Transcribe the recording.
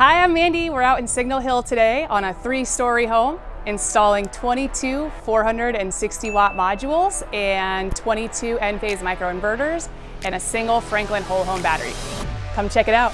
Hi, I'm Mandy. We're out in Signal Hill today on a 3-story home, installing 22 460 watt modules and 22 N-phase microinverters and a single Franklin whole home battery. Come check it out.